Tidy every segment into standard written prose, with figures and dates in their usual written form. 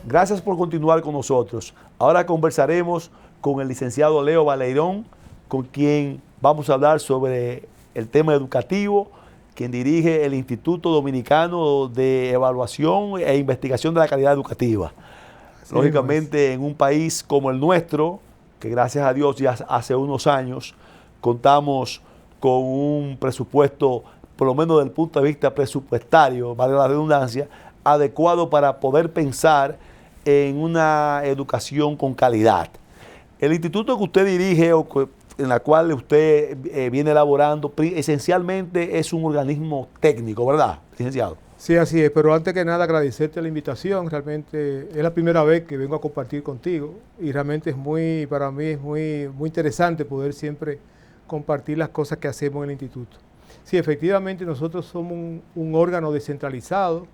Gracias por continuar con nosotros. Ahora conversaremos con el licenciado Leo Valerón, con quien vamos a hablar sobre el tema educativo, quien dirige el Instituto Dominicano de Evaluación e Investigación de la Calidad Educativa. Así lógicamente, en un país como el nuestro, que gracias a Dios ya hace unos años contamos con un presupuesto, por lo menos desde el punto de vista presupuestario, vale la redundancia, adecuado para poder pensar en una educación con calidad. El instituto que usted dirige o en la cual usted viene elaborando, esencialmente es un organismo técnico, ¿verdad, licenciado? Sí, así es, pero antes que nada agradecerte la invitación. Realmente es la primera vez que vengo a compartir contigo y realmente para mí es muy interesante poder siempre compartir las cosas que hacemos en el instituto. Sí, efectivamente nosotros somos un órgano descentralizado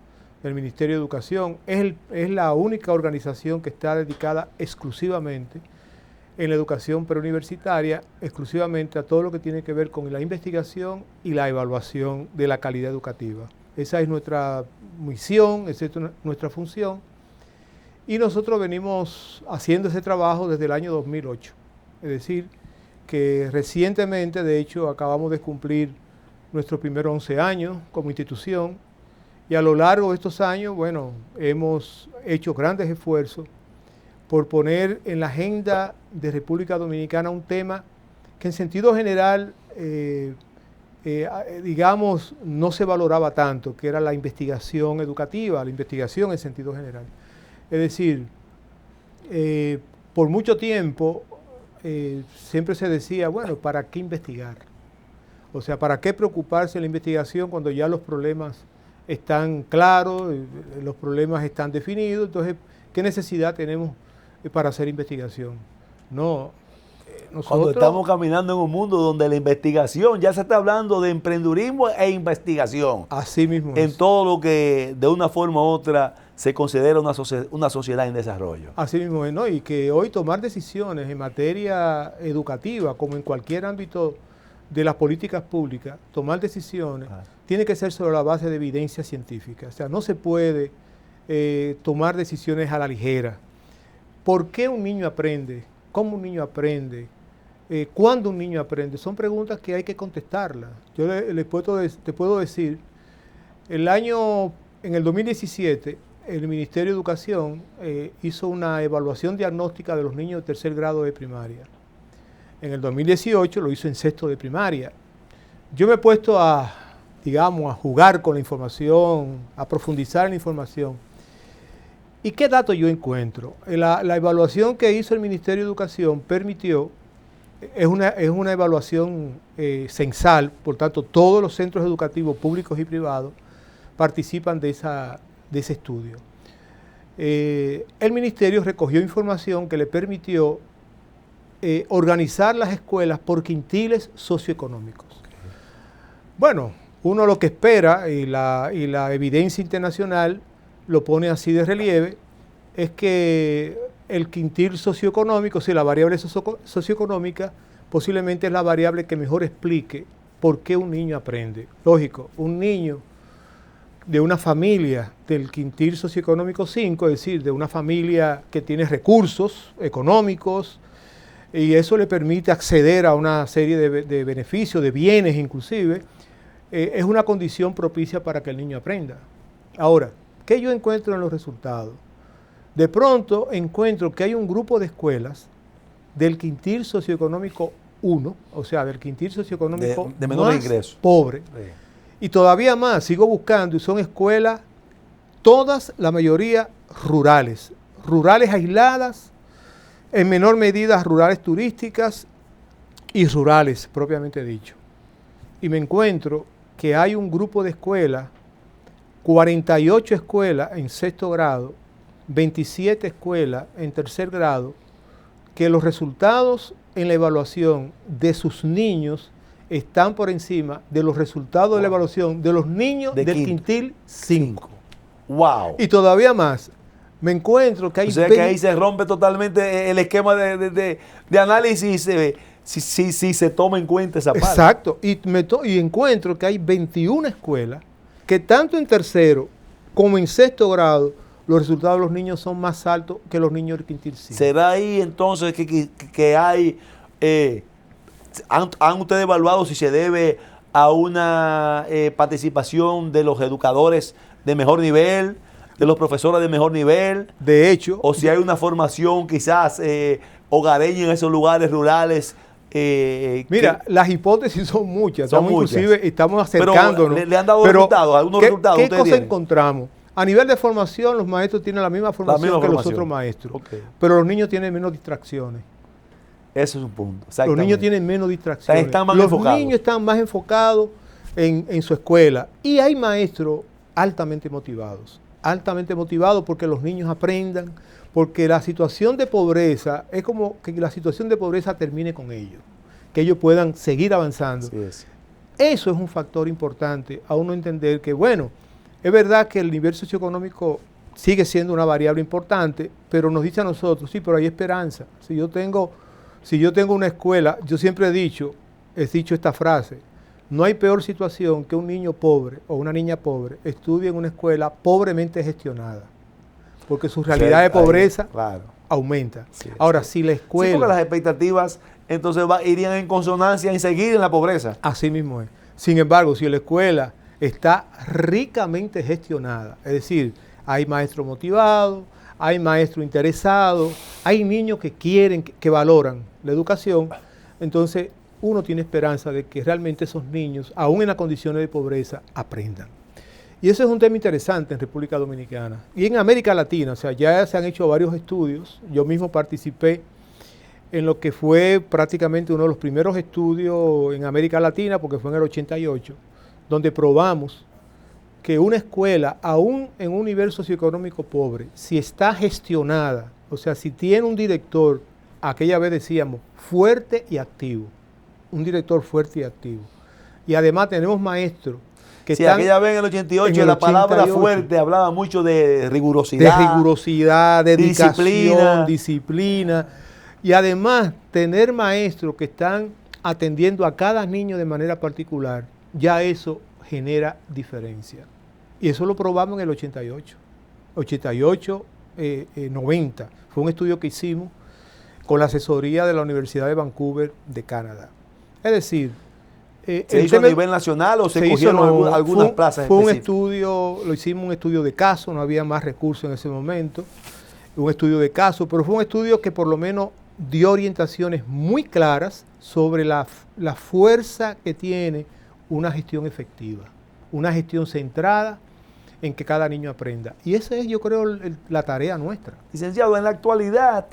del Ministerio de Educación. Es la única organización que está dedicada exclusivamente en la educación preuniversitaria, exclusivamente a todo lo que tiene que ver con la investigación y la evaluación de la calidad educativa. Esa es nuestra misión, esa es nuestra función, y nosotros venimos haciendo ese trabajo desde el año 2008. Es decir, que recientemente, de hecho, acabamos de cumplir nuestros primeros 11 años como institución, y a lo largo de estos años, bueno, hemos hecho grandes esfuerzos por poner en la agenda de República Dominicana un tema que en sentido general, digamos, no se valoraba tanto, que era la investigación educativa, la investigación en sentido general. Es decir, por mucho tiempo siempre se decía, bueno, ¿para qué investigar? O sea, ¿para qué preocuparse de la investigación cuando ya los problemas están claros, los problemas están definidos? Entonces, ¿qué necesidad tenemos para hacer investigación? No. Cuando estamos caminando en un mundo donde la investigación, ya se está hablando de emprendedurismo e investigación. Así mismo en todo lo que de una forma u otra se considera una sociedad en desarrollo. Así mismo es, ¿no? Y que hoy tomar decisiones en materia educativa, como en cualquier ámbito de las políticas públicas, tomar decisiones tiene que ser sobre la base de evidencia científica. O sea, no se puede tomar decisiones a la ligera. ¿Por qué un niño aprende? ¿Cómo un niño aprende? ¿Cuándo un niño aprende? Son preguntas que hay que contestarlas. Yo te puedo decir, en el 2017, el Ministerio de Educación hizo una evaluación diagnóstica de los niños de tercer grado de primaria. En el 2018 lo hizo en sexto de primaria. Yo me he puesto a jugar con la información, a profundizar en la información. ¿Y qué datos yo encuentro? La evaluación que hizo el Ministerio de Educación permitió, es una evaluación censal, por tanto todos los centros educativos públicos y privados participan de ese estudio. El Ministerio recogió información que le permitió organizar las escuelas por quintiles socioeconómicos. Bueno, uno lo que espera, y la evidencia internacional lo pone así de relieve, es que el quintil socioeconómico, o sea, la variable socioeconómica, posiblemente es la variable que mejor explique por qué un niño aprende. Lógico, un niño de una familia del quintil socioeconómico 5, es decir, de una familia que tiene recursos económicos, y eso le permite acceder a una serie de beneficios, de bienes inclusive, es una condición propicia para que el niño aprenda. Ahora, ¿qué yo encuentro en los resultados? De pronto encuentro que hay un grupo de escuelas del quintil socioeconómico 1, o sea, del quintil socioeconómico de menor más ingreso, pobre. Sí. Y todavía más, sigo buscando, y son escuelas, todas, la mayoría, rurales aisladas, en menor medida rurales turísticas y rurales, propiamente dicho. Y me encuentro que hay un grupo de escuelas, 48 escuelas en sexto grado, 27 escuelas en tercer grado, que los resultados en la evaluación de sus niños están por encima de los resultados de la evaluación de los niños del quintil 5. ¡Wow! Y todavía más, me encuentro que hay... O sea que ahí se rompe totalmente el esquema de análisis si se toma en cuenta esa parte. Exacto, y encuentro que hay 21 escuelas que tanto en tercero como en sexto grado los resultados de los niños son más altos que los niños del quintil 5. ¿Será ahí entonces que hay, han ustedes evaluado si se debe a una participación de los educadores de mejor nivel, de los profesores de mejor nivel? De hecho, o si hay una formación quizás hogareña en esos lugares rurales. Mira, las hipótesis son muchas. Inclusive estamos pero acercándonos. ¿le han dado resultados? ¿Algunos resultados? ¿Qué cosa encontramos? A nivel de formación, los maestros tienen la misma formación que los otros maestros. Okay. Pero los niños tienen menos distracciones. Eso es un punto. Los niños tienen menos distracciones. Están más los enfocados. Niños están más enfocados en su escuela. Y hay maestros altamente motivados. Altamente motivados porque los niños aprendan, porque la situación de pobreza, es como que la situación de pobreza termine con ellos, que ellos puedan seguir avanzando. Así es. Eso es un factor importante a uno entender que, bueno, es verdad que el nivel socioeconómico sigue siendo una variable importante, pero nos dice a nosotros, sí, pero hay esperanza. Si yo tengo una escuela, yo siempre he dicho esta frase: no hay peor situación que un niño pobre o una niña pobre estudie en una escuela pobremente gestionada, porque su realidad de pobreza aumenta. Sí, ahora, si la escuela... Sí, porque las expectativas entonces irían en consonancia en seguir en la pobreza. Así mismo es. Sin embargo, si la escuela está ricamente gestionada, es decir, hay maestros motivados, hay maestros interesados, hay niños que quieren, que valoran la educación, entonces uno tiene esperanza de que realmente esos niños, aún en las condiciones de pobreza, aprendan. Y ese es un tema interesante en República Dominicana y en América Latina. O sea, ya se han hecho varios estudios. Yo mismo participé en lo que fue prácticamente uno de los primeros estudios en América Latina, porque fue en el 88, donde probamos que una escuela, aún en un nivel socioeconómico pobre, si está gestionada, o sea, si tiene un director, aquella vez decíamos, fuerte y activo, un director fuerte y activo, y además tenemos maestros que sí, aquella vez en el 88 la palabra fuerte hablaba mucho de rigurosidad, dedicación, disciplina, y además tener maestros que están atendiendo a cada niño de manera particular, ya eso genera diferencia. Y eso lo probamos en el 88, 90. Fue un estudio que hicimos con la asesoría de la Universidad de Vancouver de Canadá. Es decir, ¿se hizo a nivel nacional o se cogieron algunas plazas fue específicas? Un estudio, lo hicimos un estudio de caso, no había más recursos en ese momento, un estudio de caso, pero fue un estudio que por lo menos dio orientaciones muy claras sobre la fuerza que tiene una gestión efectiva, una gestión centrada en que cada niño aprenda. Y esa es, yo creo, la tarea nuestra. Licenciado, en la actualidad,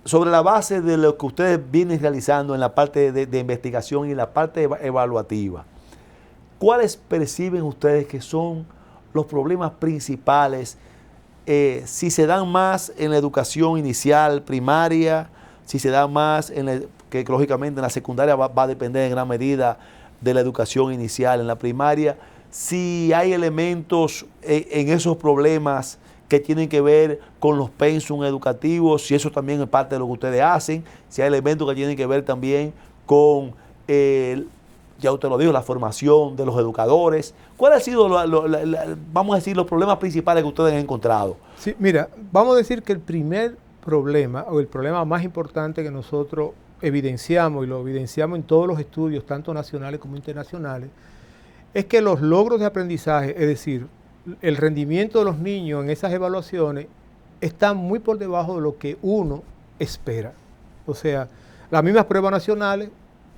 sobre la base de lo que ustedes vienen realizando en la parte de investigación y la parte evaluativa, ¿cuáles perciben ustedes que son los problemas principales? Si se dan más en la educación inicial, primaria, si se dan más que lógicamente en la secundaria va a depender en gran medida de la educación inicial, en la primaria, si hay elementos en esos problemas que tienen que ver con los pensum educativos, si eso también es parte de lo que ustedes hacen, si hay elementos que tienen que ver también con, ya usted lo dijo, la formación de los educadores. ¿Cuáles han sido, vamos a decir, los problemas principales que ustedes han encontrado? Sí, mira, vamos a decir que el primer problema, o el problema más importante que nosotros evidenciamos, y lo evidenciamos en todos los estudios, tanto nacionales como internacionales, es que los logros de aprendizaje, es decir, el rendimiento de los niños en esas evaluaciones, están muy por debajo de lo que uno espera. O sea, las mismas pruebas nacionales,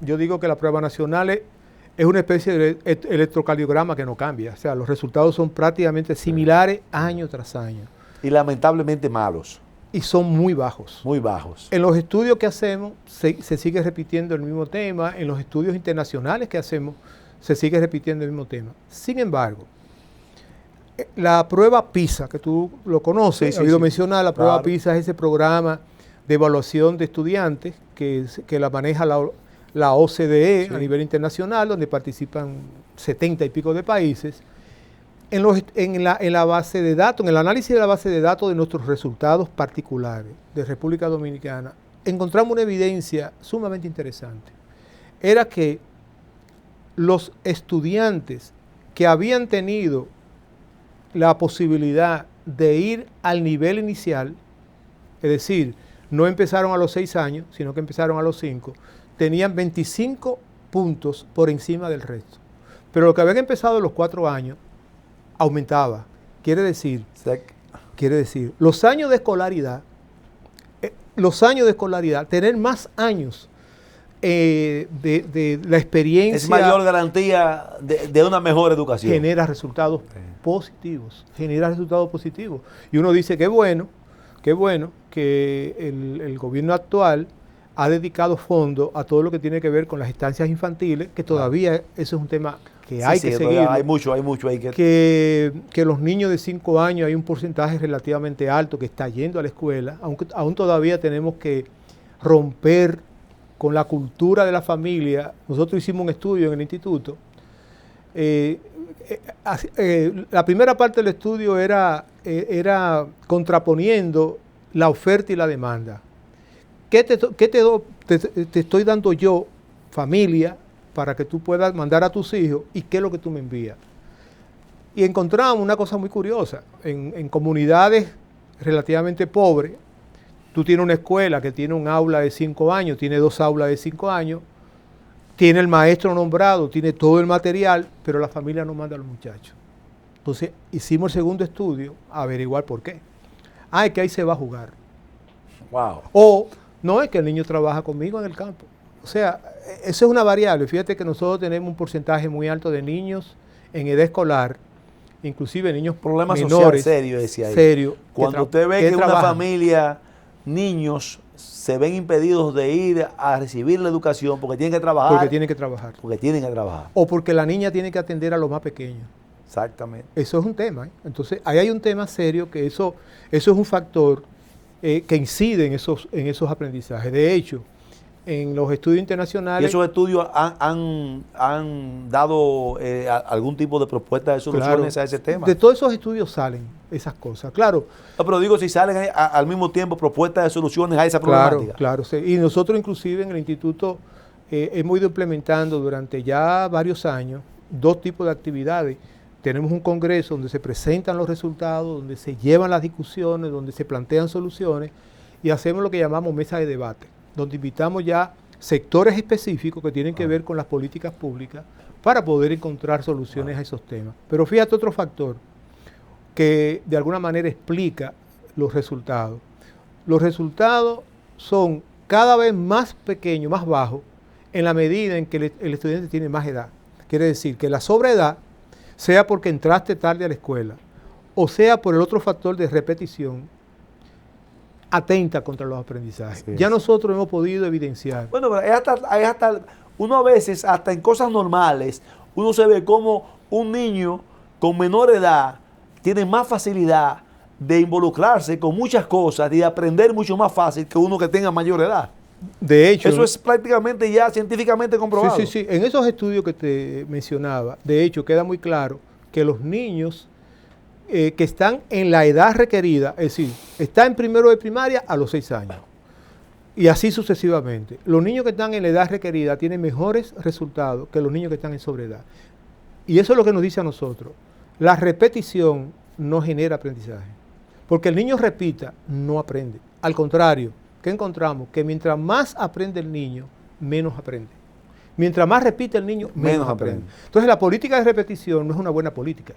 yo digo que las pruebas nacionales es una especie de electrocardiograma que no cambia. O sea, los resultados son prácticamente similares año tras año. Y lamentablemente malos. Y son muy bajos. Muy bajos. En los estudios que hacemos se sigue repitiendo el mismo tema. En los estudios internacionales que hacemos se sigue repitiendo el mismo tema. Sin embargo, la prueba PISA, que tú lo conoces, he oído mencionar, la prueba PISA es ese programa de evaluación de estudiantes que la maneja la OCDE a nivel internacional, donde participan 70 y pico de países. En la base de datos, en el análisis de la base de datos de nuestros resultados particulares de República Dominicana, encontramos una evidencia sumamente interesante. Era que los estudiantes que habían tenido la posibilidad de ir al nivel inicial, es decir, no empezaron a los 6 años, sino que empezaron a los 5, tenían 25 puntos por encima del resto. Pero lo que habían empezado a los 4 años aumentaba. Quiere decir, los años de escolaridad, tener más años de la experiencia. Es mayor garantía de una mejor educación. Genera resultados positivos, Y uno dice, qué bueno que el gobierno actual ha dedicado fondos a todo lo que tiene que ver con las estancias infantiles, que todavía eso es un tema que hay que seguir. Hay mucho ahí que los niños de 5 años hay un porcentaje relativamente alto que está yendo a la escuela, aunque aún todavía tenemos que romper con la cultura de la familia. Nosotros hicimos un estudio en el instituto. La primera parte del estudio era contraponiendo la oferta y la demanda. ¿Qué te estoy dando yo, familia, para que tú puedas mandar a tus hijos, y qué es lo que tú me envías? Y encontramos una cosa muy curiosa. En comunidades relativamente pobres, tú tienes una escuela que tiene un aula de 5 años, tiene 2 aulas de 5 años, tiene el maestro nombrado, tiene todo el material, pero la familia no manda a los muchachos. Entonces hicimos el segundo estudio a averiguar por qué. Es que ahí se va a jugar. Wow. O no, es que el niño trabaja conmigo en el campo. O sea, eso es una variable. Fíjate que nosotros tenemos un porcentaje muy alto de niños en edad escolar, inclusive niños problemas menores, sociales serios, decía ahí. Serio, cuando usted ve que una familia, niños se ven impedidos de ir a recibir la educación porque tienen que trabajar. Porque tienen que trabajar. O porque la niña tiene que atender a los más pequeños. Exactamente. Eso es un tema. Entonces, ahí hay un tema serio que eso es un factor que incide en esos aprendizajes. De hecho, en los estudios internacionales... ¿Y esos estudios han dado algún tipo de propuesta de soluciones a ese tema? De todos esos estudios salen esas cosas, claro. No, pero digo, si salen al mismo tiempo propuestas de soluciones a esa problemática. Claro, sí. Y nosotros inclusive en el instituto hemos ido implementando durante ya varios años 2 tipos de actividades. Tenemos un congreso donde se presentan los resultados, donde se llevan las discusiones, donde se plantean soluciones, y hacemos lo que llamamos mesa de debate, donde invitamos ya sectores específicos que tienen que ver con las políticas públicas para poder encontrar soluciones a esos temas. Pero fíjate otro factor que de alguna manera explica los resultados. Los resultados son cada vez más pequeños, más bajos, en la medida en que el estudiante tiene más edad. Quiere decir que la sobreedad, sea porque entraste tarde a la escuela, o sea por el otro factor de repetición, atenta contra los aprendizajes. Sí. Ya nosotros hemos podido evidenciar. Bueno, pero es hasta uno a veces, hasta en cosas normales, uno se ve como un niño con menor edad tiene más facilidad de involucrarse con muchas cosas y de aprender mucho más fácil que uno que tenga mayor edad. De hecho, eso es prácticamente ya científicamente comprobado. Sí. En esos estudios que te mencionaba, de hecho, queda muy claro que los niños que están en la edad requerida, es decir, está en primero de primaria a los 6 años, y así sucesivamente. Los niños que están en la edad requerida tienen mejores resultados que los niños que están en sobreedad. Y eso es lo que nos dice a nosotros. La repetición no genera aprendizaje, porque el niño repita, no aprende. Al contrario, ¿qué encontramos? Que mientras más aprende el niño, menos aprende. Mientras más repite el niño, menos aprende. Entonces la política de repetición no es una buena política.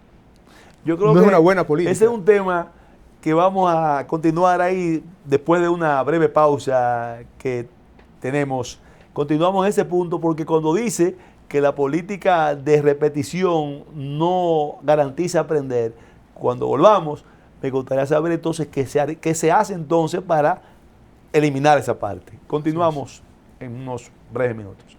Yo creo que es una buena política. Ese es un tema que vamos a continuar ahí después de una breve pausa que tenemos. Continuamos en ese punto porque cuando dice que la política de repetición no garantiza aprender, cuando volvamos, me gustaría saber entonces qué se hace entonces para eliminar esa parte. Continuamos en unos breves minutos.